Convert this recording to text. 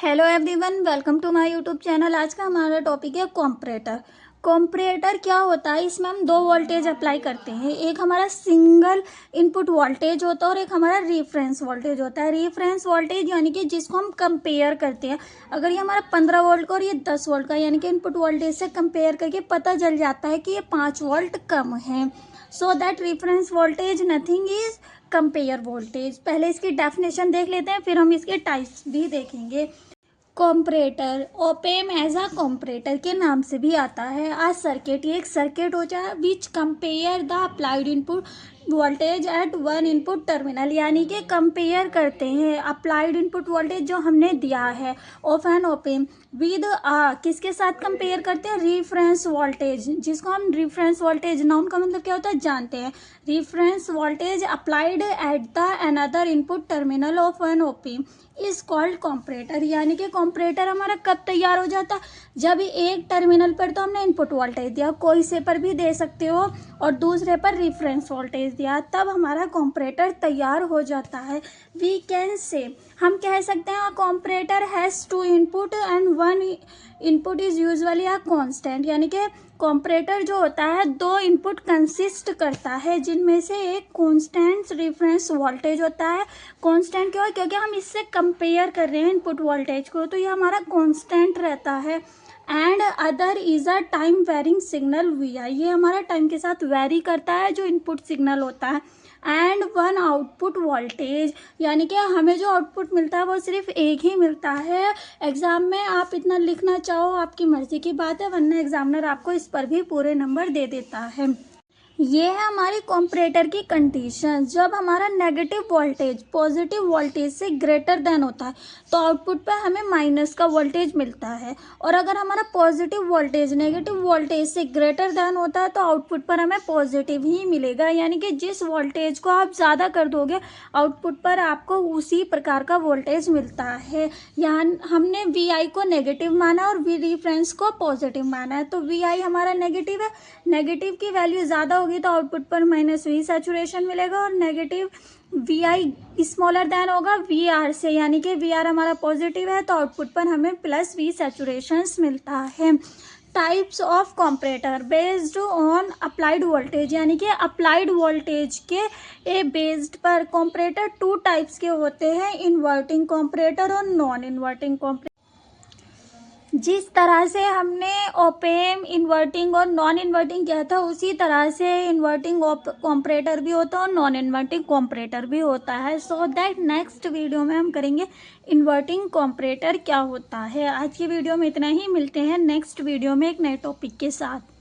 Hello everyone, welcome to my YouTube channel. आज का हमारा टॉपिक है कॉम्परेटर। कॉम्परेटर क्या होता है? इसमें हम दो वोल्टेज अप्लाई करते हैं। एक हमारा सिंगल इनपुट वोल्टेज होता है और एक हमारा रेफरेंस वोल्टेज होता है। रेफरेंस वोल्टेज यानी कि जिसको हम कंपेयर करते हैं। अगर ये हमारा 15 वोल्ट का और ये 10 वोल्ट का, यानी कि इनपुट वोल्टेज से कंपेयर करके पता चल जाता है कि ये 5 वोल्ट कम है। So that reference voltage nothing is compare voltage. पहले इसकी डेफिनेशन देख लेते हैं, फिर हम इसके टाइप्स भी देखेंगे। Comparator, op amp as a comparator के नाम से भी आता है। आज सर्किट, ये एक सर्किट होता है which compare the applied input voltage at one input terminal, यानी कि कंपेयर करते हैं अप्लाइड इनपुट वोल्टेज जो हमने दिया है ऑफ एन ओपेम विद किसके साथ कंपेयर करते हैं? रेफरेंस वोल्टेज, जिसको हम रेफरेंस वोल्टेज, नाउन का मतलब क्या होता है जानते हैं। Reference voltage applied at the another input terminal of an op amp is called comparator. यानी कि कॉम्परेटर हमारा कब तैयार हो जाता है? जब एक टर्मिनल पर तो हमने इनपुट वोल्टेज दिया, कोई से पर भी दे सकते हो, और दूसरे पर रेफरेंस वोल्टेज दिया, तब हमारा कॉम्परेटर तैयार हो जाता है। वी कैन से, हम कह सकते हैं comparator has two input and one input is usually a constant. यानी कि कॉम्परेटर जो होता है दो इनपुट कंसिस्ट करता है, जिनमें से एक कांस्टेंट रेफरेंस वोल्टेज होता है। कांस्टेंट क्यों? क्योंकि हम इससे कंपेयर कर रहे हैं इनपुट वोल्टेज को, तो ये हमारा कांस्टेंट रहता है। And other is a time varying signal V I, ये हमारा टाइम के साथ वेरी करता है जो इनपुट सिग्नल होता है। एंड वन आउटपुट वोल्टेज, यानी कि हमें जो आउटपुट मिलता है वो सिर्फ एक ही मिलता है। एग्जाम में आप इतना लिखना चाहो आपकी मर्जी की बात है, वरना एग्जामिनर आपको इस पर भी पूरे नंबर दे देता है। ये है हमारी कॉम्परेटर की कंडीशन। जब हमारा नेगेटिव वोल्टेज पॉजिटिव वोल्टेज से ग्रेटर देन होता है तो आउटपुट पे हमें माइनस का वोल्टेज मिलता है, और अगर हमारा पॉजिटिव वोल्टेज नेगेटिव वोल्टेज से ग्रेटर देन होता है तो आउटपुट पर हमें पॉजिटिव ही मिलेगा। यानी कि जिस वोल्टेज को आप ज़्यादा कर दोगे आउटपुट पर आपको उसी प्रकार का वोल्टेज मिलता है। यहाँ हमने वी आई को नेगेटिव माना और वी रेफरेंस को पॉजिटिव माना है, तो वी आई हमारा नेगेटिव है, नेगेटिव की वैल्यू ज़्यादा होगी तो आउटपुट पर माइनस वी सैचुरेशन मिलेगा, और negative V I smaller than होगा वी आर से, यानी कि वी आर हमारा पॉजिटिव है तो आउटपुट पर हमें प्लस वी सैचुरेशन मिलता है। Types of comparator based on applied voltage, यानी कि अप्लाइड वोल्टेज के बेस्ड पर कॉम्परेटर टू टाइप्स के होते हैं, इन्वर्टिंग कॉम्परेटर और नॉन इन्वर्टिंग कॉम्परेटर। जिस तरह से हमने ओपेम इन्वर्टिंग और नॉन इन्वर्टिंग किया था, उसी तरह से इन्वर्टिंग कॉम्परेटर भी होता है और नॉन इन्वर्टिंग कॉम्परेटर भी होता है। सो दैट नेक्स्ट वीडियो में हम करेंगे इन्वर्टिंग कॉम्परेटर क्या होता है। आज की वीडियो में इतना ही, मिलते हैं नेक्स्ट वीडियो में एक नए टॉपिक के साथ।